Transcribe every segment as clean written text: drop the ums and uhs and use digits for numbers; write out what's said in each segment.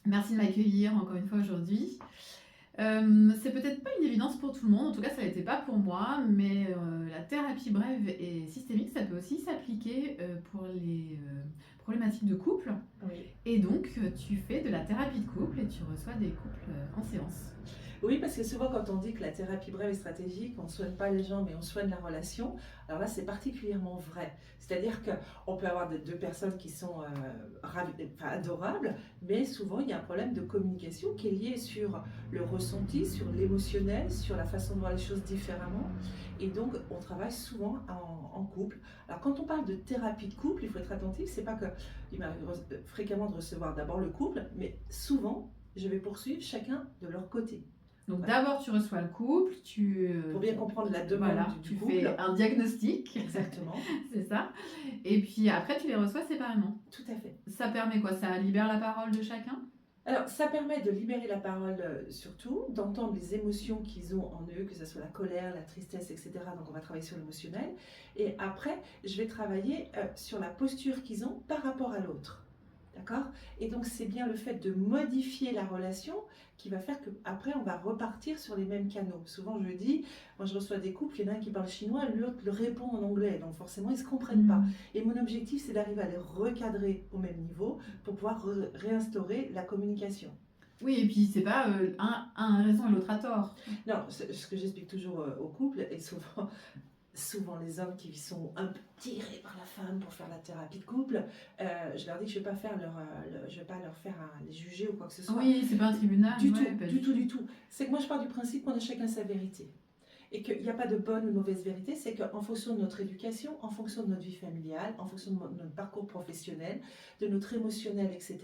Merci de m'accueillir encore une fois aujourd'hui. C'est peut-être pas une évidence pour tout le monde, en tout cas ça l'était pas pour moi, mais la thérapie brève et systémique, ça peut aussi s'appliquer pour les problématiques de couple. Oui. Et donc tu fais de la thérapie de couple et tu reçois des couples en séance. Oui, parce que souvent quand on dit que la thérapie brève est stratégique, on ne soigne pas les gens, mais on soigne la relation. Alors là, c'est particulièrement vrai. C'est-à-dire qu'on peut avoir deux personnes qui sont adorables, mais souvent il y a un problème de communication qui est lié sur le ressenti, sur l'émotionnel, sur la façon de voir les choses différemment. Et donc, on travaille souvent en couple. Alors quand on parle de thérapie de couple, il faut être attentif. C'est pas que il m'arrive fréquemment de recevoir d'abord le couple, mais souvent, je vais poursuivre chacun de leur côté. Donc Voilà. d'abord tu reçois le couple, Pour bien comprendre la demande voilà, du tu couple. fais un diagnostic, Exactement, c'est ça. Et puis après tu les reçois séparément. tout à fait. Ça permet quoi? Ça libère la parole de chacun? Alors, ça permet de libérer la parole surtout, d'entendre les émotions qu'ils ont en eux, que ce soit la colère, la tristesse, etc. Donc, on va travailler sur l'émotionnel. Et après, je vais travailler sur la posture qu'ils ont par rapport à l'autre. D'accord? Et donc, c'est bien le fait de modifier la relation qui va faire qu'après, on va repartir sur les mêmes canaux. Souvent, je dis, moi, je reçois des couples, il y en a un qui parle chinois, l'autre le répond en anglais. Donc, forcément, ils ne se comprennent pas. Et mon objectif, c'est d'arriver à les recadrer au même niveau pour pouvoir réinstaurer la communication. Oui, et puis c'est pas un a raison et l'autre a tort. Non, ce que j'explique toujours au couple, et souvent les hommes qui sont un peu tirés par la femme pour faire la thérapie de couple, je leur dis que je ne vais pas je vais pas leur faire les juger ou quoi que ce soit. Oui, c'est pas un tribunal. Du Ouais, pas du tout. C'est que moi je pars du principe qu'on a chacun sa vérité. Et qu'il n'y a pas de bonne ou mauvaise vérité, c'est qu'en fonction de notre éducation, en fonction de notre vie familiale, en fonction de notre parcours professionnel, de notre émotionnel, etc.,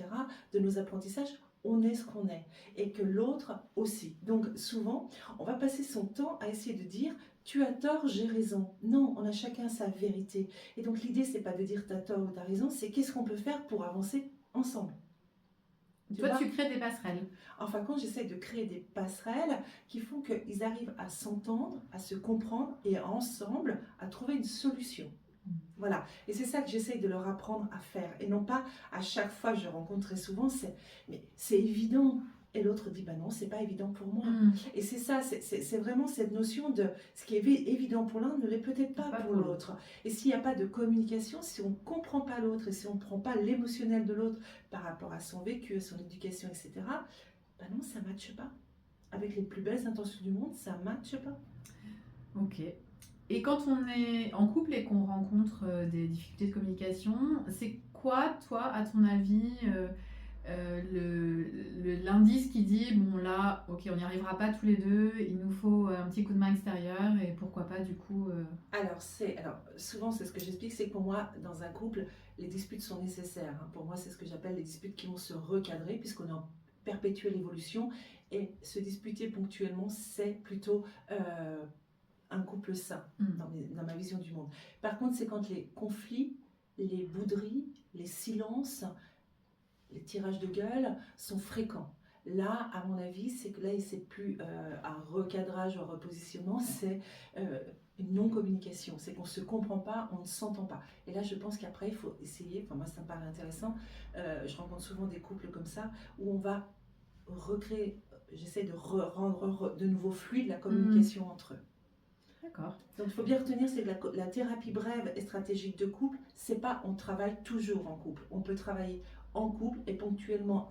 de nos apprentissages, on est ce qu'on est. Et que l'autre aussi. Donc souvent, on va passer son temps à essayer de dire tu as tort, j'ai raison. Non, on a chacun sa vérité. Et donc l'idée, c'est pas de dire tu as tort ou tu as raison, c'est qu'est-ce qu'on peut faire pour avancer ensemble. Toi, tu crées des passerelles. En fin de compte, j'essaie de créer des passerelles qui font qu'ils arrivent à s'entendre, à se comprendre et ensemble à trouver une solution. Voilà. Et c'est ça que j'essaie de leur apprendre à faire. Et non pas à chaque fois, je rencontre très souvent, mais c'est évident. Et l'autre dit, bah non, c'est pas évident pour moi. Et c'est ça, c'est vraiment cette notion de ce qui est évident pour l'un ne l'est peut-être pas pour l'autre. Et s'il n'y a pas de communication, si on ne comprend pas l'autre et si on ne prend pas l'émotionnel de l'autre par rapport à son vécu, à son éducation, etc., bah non, ça ne matche pas. Avec les plus belles intentions du monde, ça ne matche pas. Ok. Et quand on est en couple et qu'on rencontre des difficultés de communication, c'est quoi, toi, à ton avis, l'indice qui dit, bon là, ok, on n'y arrivera pas tous les deux, il nous faut un petit coup de main extérieur et pourquoi pas du coup... Alors, souvent, c'est ce que j'explique, c'est que pour moi, dans un couple, les disputes sont nécessaires. Pour moi, c'est ce que j'appelle les disputes qui vont se recadrer, puisqu'on est en perpétuelle évolution. Et se disputer ponctuellement, c'est plutôt un couple sain, dans ma vision du monde. Par contre, c'est quand les conflits, les bouderies, les silences, les tirages de gueule sont fréquents. Là, à mon avis, c'est que là, c'est plus un recadrage ou un repositionnement, c'est une non-communication. C'est qu'on ne se comprend pas, on ne s'entend pas. Et là, je pense qu'après, il faut essayer, enfin moi, ça me paraît intéressant, je rencontre souvent des couples comme ça, où on va recréer, j'essaie de rendre de nouveau fluide la communication entre eux. D'accord. Donc il faut bien retenir, c'est que la thérapie brève et stratégique de couple, c'est pas on travaille toujours en couple. On peut travailler en couple et ponctuellement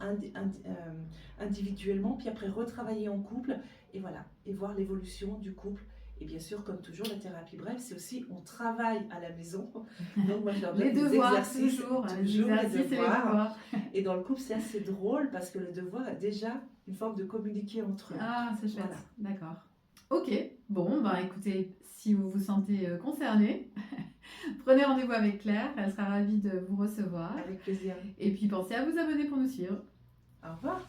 individuellement, puis après retravailler en couple et voilà, et voir l'évolution du couple. Et bien sûr, comme toujours, la thérapie brève, c'est aussi on travaille à la maison. Donc moi, je leur donne les devoirs, exercices, toujours les devoirs. Et Et dans le couple, c'est assez drôle parce que le devoir est déjà une forme de communiquer entre eux. Ah, c'est chouette, voilà. D'accord. Ok, bon, bah écoutez, si vous vous sentez concerné, prenez rendez-vous avec Claire, elle sera ravie de vous recevoir. Avec plaisir. Et puis pensez à vous abonner pour nous suivre. Au revoir.